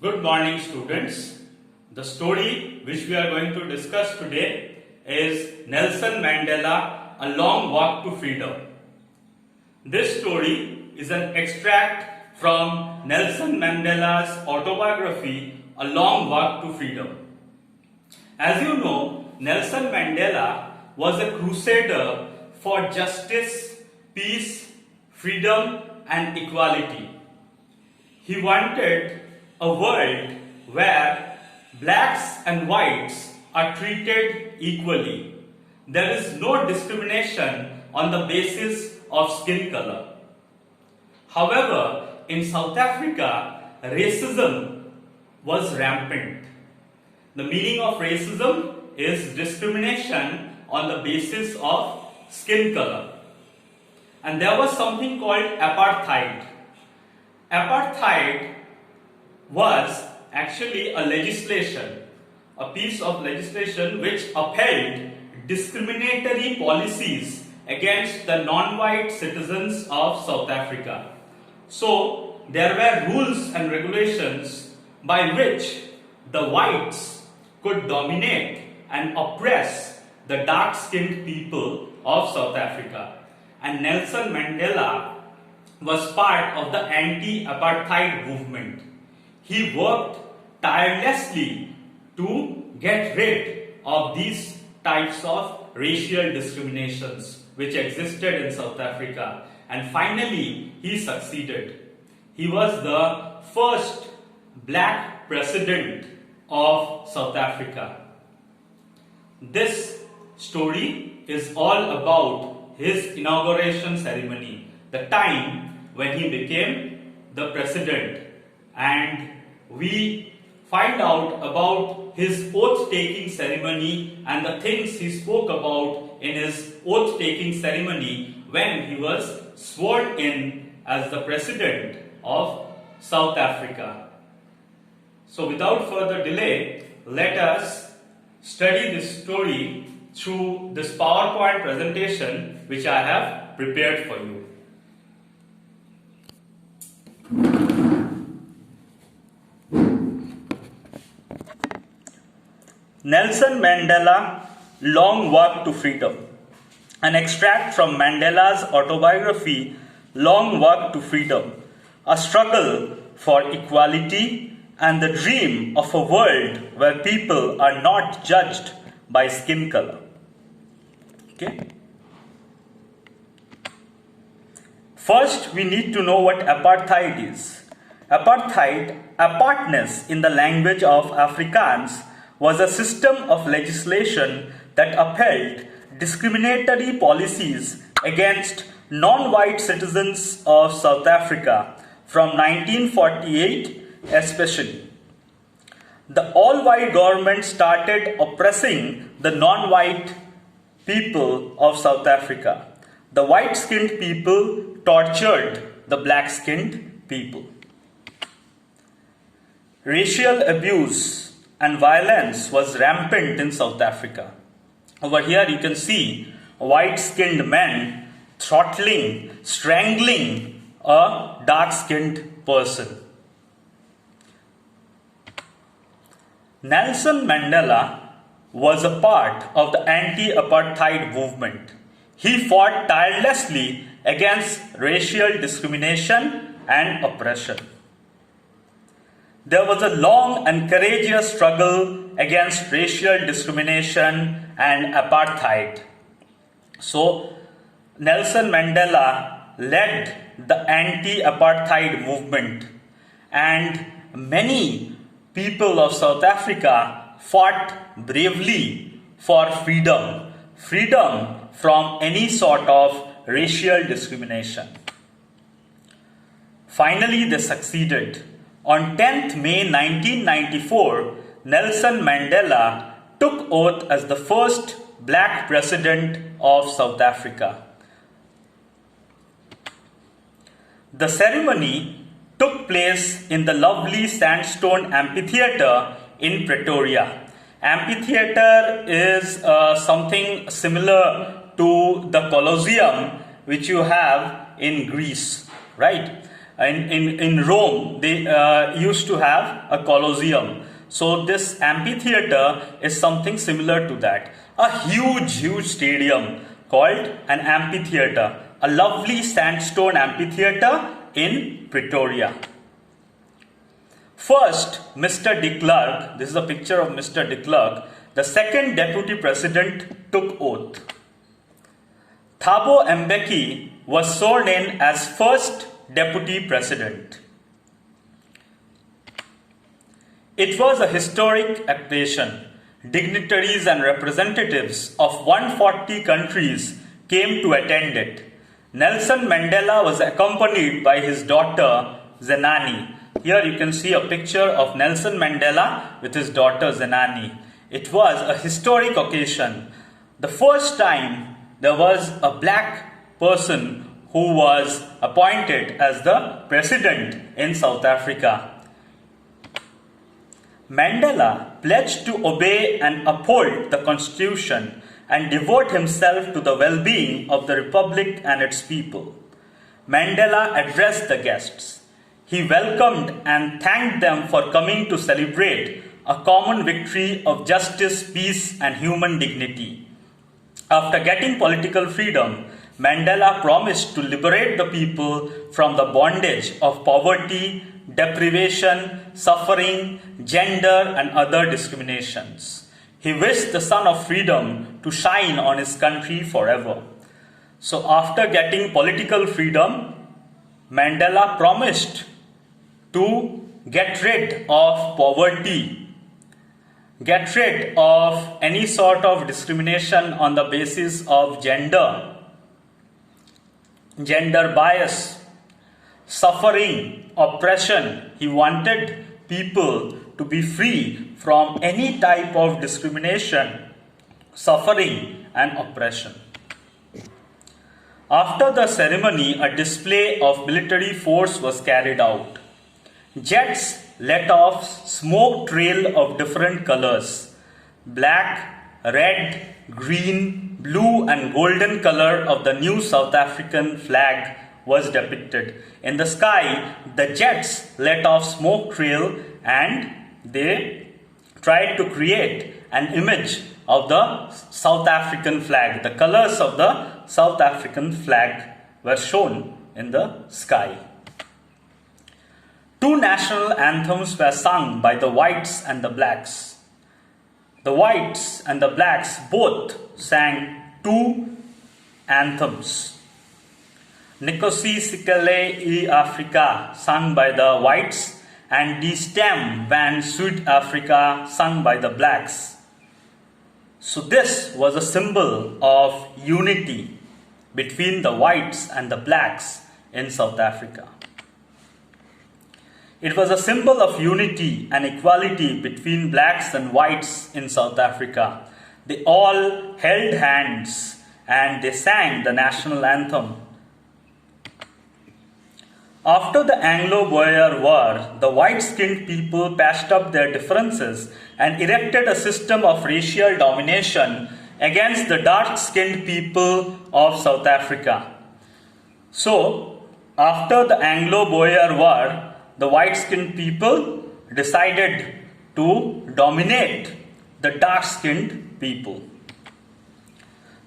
Good morning, students. The story which we are going to discuss today is Nelson Mandela, A Long Walk to Freedom. This story is an extract from Nelson Mandela's autobiography, A Long Walk to Freedom. As you know, Nelson Mandela was a crusader for justice, peace, freedom, and equality. He wanted a world where blacks and whites are treated equally. There is no discrimination on the basis of skin color. However, in South Africa, racism was rampant. The meaning of racism is discrimination on the basis of skin color. And there was something called apartheid. Apartheid was actually a legislation, a piece of legislation which upheld discriminatory policies against the non-white citizens of South Africa. So there were rules and regulations by which the whites could dominate and oppress the dark-skinned people of South Africa. And Nelson Mandela was part of the anti-apartheid movement. He worked tirelessly to get rid of these types of racial discriminations which existed in South Africa, and finally he succeeded. He was the first black president of South Africa. This story is all about his inauguration ceremony, the time when he became the president, and we find out about his oath-taking ceremony and the things he spoke about in his oath-taking ceremony when he was sworn in as the president of South Africa. So without further delay, let us study this story through this PowerPoint presentation which I have prepared for you. Nelson Mandela, Long Walk to Freedom. An extract from Mandela's autobiography, Long Walk to Freedom, a struggle for equality and the dream of a world where people are not judged by skin color. Okay. First, we need to know what apartheid is. Apartheid, apartness in the language of Afrikaans, was a system of legislation that upheld discriminatory policies against non-white citizens of South Africa from 1948 especially. The all-white government started oppressing the non-white people of South Africa. The white-skinned people tortured the black-skinned people. Racial abuse and violence was rampant in South Africa. Over here you can see white-skinned men throttling, strangling a dark-skinned person. Nelson Mandela was a part of the anti-apartheid movement. He fought tirelessly against racial discrimination and oppression. There was a long and courageous struggle against racial discrimination and apartheid. So, Nelson Mandela led the anti-apartheid movement, and many people of South Africa fought bravely for freedom, freedom from any sort of racial discrimination. Finally, they succeeded. On 10th May 1994, Nelson Mandela took oath as the first black president of South Africa. The ceremony took place in the lovely sandstone amphitheatre in Pretoria. Amphitheatre is something similar to the Colosseum which you have in Greece, right? in Rome, they used to have a Colosseum. So this amphitheater is something similar to that. A huge stadium called an amphitheater. A lovely sandstone amphitheater in Pretoria. First, Mr. de Klerk, this is a picture of Mr. de Klerk, the second deputy president, took oath. Thabo Mbeki was sworn in as first deputy president. It was a historic occasion. Dignitaries and representatives of 140 countries came to attend it. Nelson Mandela was accompanied by his daughter Zenani. Here you can see a picture of Nelson Mandela with his daughter Zenani. It was a historic occasion. The first time there was a black person who was appointed as the president in South Africa. Mandela pledged to obey and uphold the constitution and devote himself to the well-being of the republic and its people. Mandela addressed the guests. He welcomed and thanked them for coming to celebrate a common victory of justice, peace, and human dignity. After getting political freedom, Mandela promised to liberate the people from the bondage of poverty, deprivation, suffering, gender, and other discriminations. He wished the sun of freedom to shine on his country forever. So after getting political freedom, Mandela promised to get rid of poverty, get rid of any sort of discrimination on the basis of gender bias, suffering, oppression. He wanted people to be free from any type of discrimination, suffering, and oppression. After the ceremony, a display of military force was carried out. Jets let off smoke trail of different colors. Black, red, green, blue, and golden color of the new South African flag was depicted. In the sky, the jets let off smoke trail and they tried to create an image of the South African flag. The colors of the South African flag were shown in the sky. Two national anthems were sung by the whites and the blacks. The whites and the blacks both sang two anthems. Nkosi Sikelel iAfrika, sung by the whites, and Die Stem van Suid-Afrika, sung by the blacks. So this was a symbol of unity between the whites and the blacks in South Africa. It was a symbol of unity and equality between blacks and whites in South Africa. They all held hands and they sang the national anthem. After the Anglo-Boer War, the white-skinned people patched up their differences and erected a system of racial domination against the dark-skinned people of South Africa. So, after the Anglo-Boer War, the white-skinned people decided to dominate the dark-skinned people.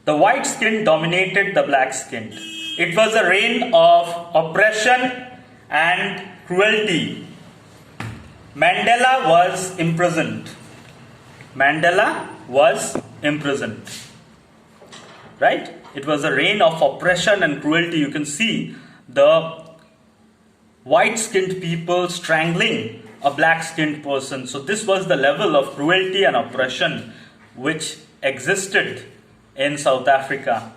The white-skinned dominated the black-skinned. It was a reign of oppression and cruelty. Mandela was imprisoned. Right? It was a reign of oppression and cruelty. You can see the white-skinned people strangling a black-skinned person. So this was the level of cruelty and oppression which existed in South Africa.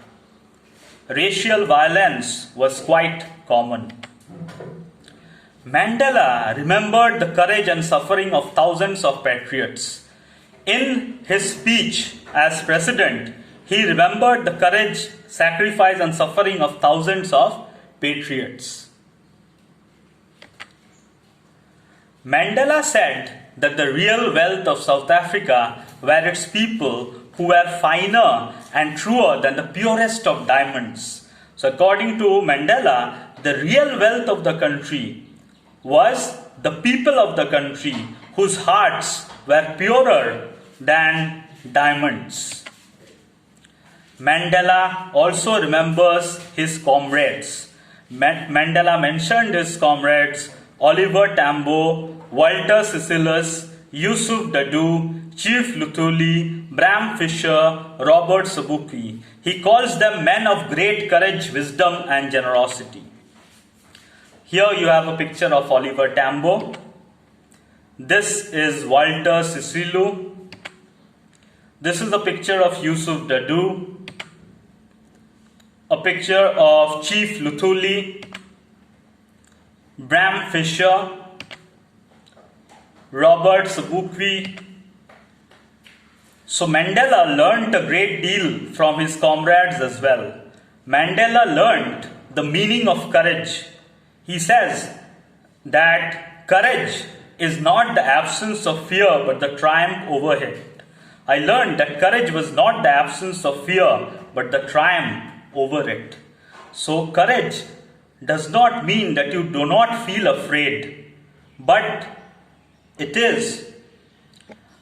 Racial violence was quite common. Mandela remembered the courage and suffering of thousands of patriots. In his speech as president, he remembered the courage, sacrifice, and suffering of thousands of patriots. Mandela said that the real wealth of South Africa were its people who were finer and truer than the purest of diamonds. So according to Mandela, The real wealth of the country was the people of the country whose hearts were purer than diamonds. Mandela also remembers his comrades. Mandela mentioned his comrades Oliver Tambo, Walter Cicillis, Yusuf Dadoo, Chief Luthuli, Bram Fisher, Robert Sobukwe. He calls them men of great courage, wisdom and generosity. Here you have a picture of Oliver Tambo. This is Walter Cicillis. This is a picture of Yusuf Dadoo. A picture of Chief Luthuli, Bram Fisher, Robert Sobukwe. So Mandela learned a great deal from his comrades as well. Mandela learned the meaning of courage. He says that courage is not the absence of fear but the triumph over it. I learned that courage was not the absence of fear but the triumph over it. So courage does not mean that you do not feel afraid, but it is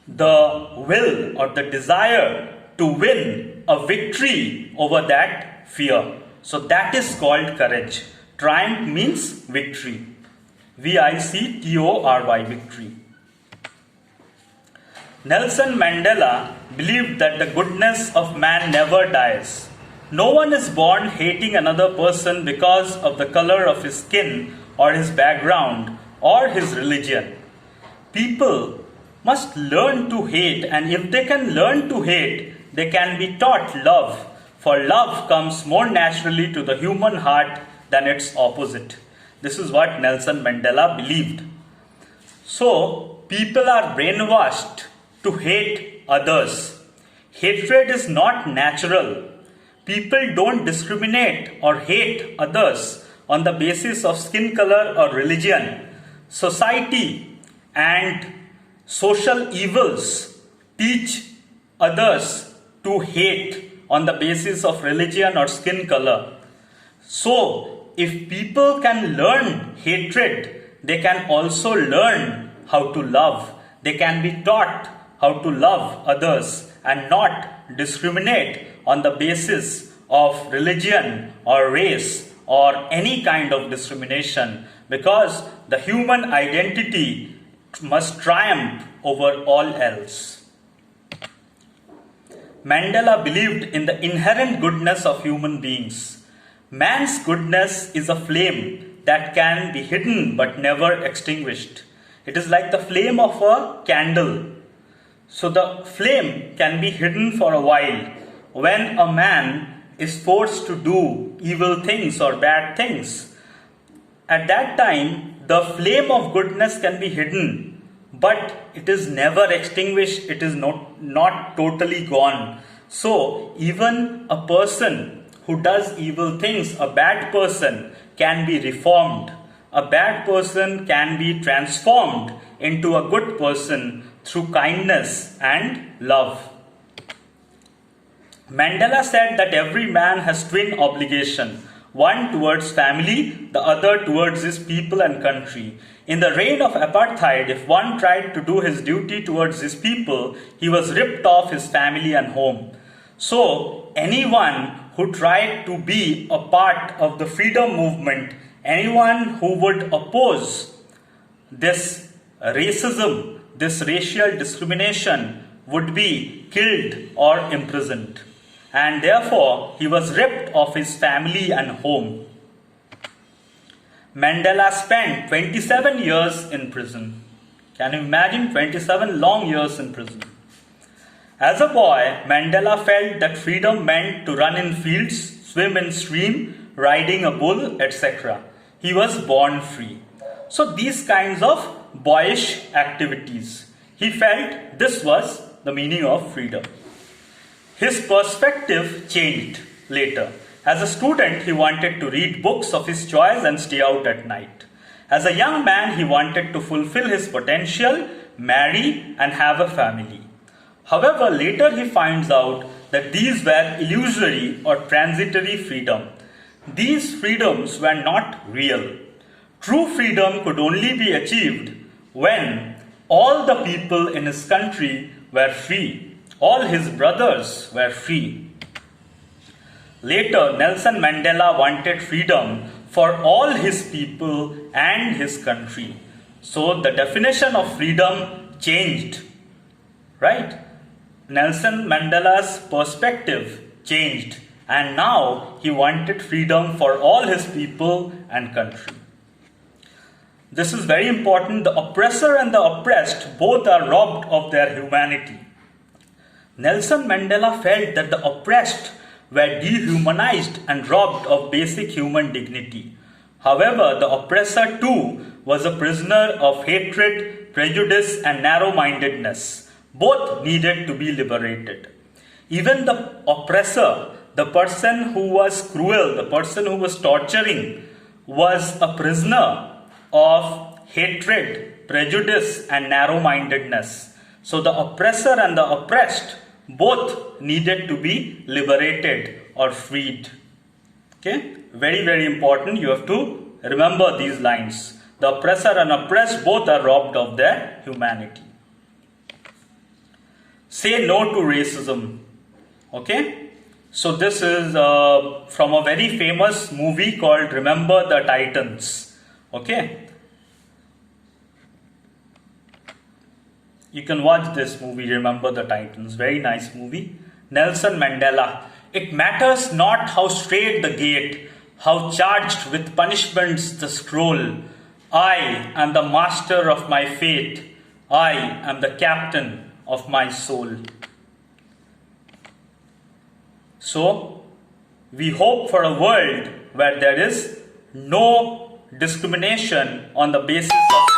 the will or the desire to win a victory over that fear. So that is called courage. Triumph means victory. VICTORY, victory. Nelson Mandela believed that the goodness of man never dies. No one is born hating another person because of the color of his skin or his background or his religion. People must learn to hate, and if they can learn to hate, they can be taught love, for love comes more naturally to the human heart than its opposite. This is what Nelson Mandela believed. So, people are brainwashed to hate others. Hatred is not natural. People don't discriminate or hate others on the basis of skin color or religion. Society and social evils teach others to hate on the basis of religion or skin color. So, if people can learn hatred, they can also learn how to love. They can be taught how to love others and not discriminate on the basis of religion or race or any kind of discrimination, because the human identity must triumph over all else. Mandela believed in the inherent goodness of human beings. Man's goodness is a flame that can be hidden but never extinguished. It is like the flame of a candle. So the flame can be hidden for a while. When a man is forced to do evil things or bad things, at that time the flame of goodness can be hidden, but it is never extinguished. It is not totally gone. So even a person who does evil things, a bad person, can be reformed. A bad person can be transformed into a good person through kindness and love. Mandela said that every man has twin obligation, one towards family, the other towards his people and country. In the reign of apartheid, if one tried to do his duty towards his people, he was ripped off his family and home. So, anyone who tried to be a part of the freedom movement, anyone who would oppose this racism, this racial discrimination, would be killed or imprisoned. And therefore, he was ripped of his family and home. Mandela spent 27 years in prison. Can you imagine 27 long years in prison? As a boy, Mandela felt that freedom meant to run in fields, swim in stream, riding a bull, etc. He was born free. So these kinds of boyish activities, he felt this was the meaning of freedom. His perspective changed later. As a student, he wanted to read books of his choice and stay out at night. As a young man, he wanted to fulfill his potential, marry and have a family. However, later he finds out that these were illusory or transitory freedom. these freedoms were not real. True freedom could only be achieved when all the people in his country were free, all his brothers were free. Later, Nelson Mandela wanted freedom for all his people and his country. So the definition of freedom changed, right? Nelson Mandela's perspective changed, and now he wanted freedom for all his people and country. This is very important. The oppressor and the oppressed both are robbed of their humanity. Nelson Mandela felt that the oppressed were dehumanized and robbed of basic human dignity. However, the oppressor too was a prisoner of hatred, prejudice, and narrow-mindedness. Both needed to be liberated. Even the oppressor, the person who was cruel, the person who was torturing, was a prisoner of hatred, prejudice, and narrow-mindedness. So the oppressor and the oppressed both needed to be liberated or freed. Okay, very, very important. You have to remember these lines. The oppressor and oppressed both are robbed of their humanity. Say no to racism. Okay, so this is from a very famous movie called Remember the Titans. Okay, you can watch this movie, Remember the Titans. Very nice movie. Nelson Mandela. It matters not how straight the gate, how charged with punishments the scroll. I am the master of my fate. I am the captain of my soul. So, we hope for a world where there is no discrimination on the basis of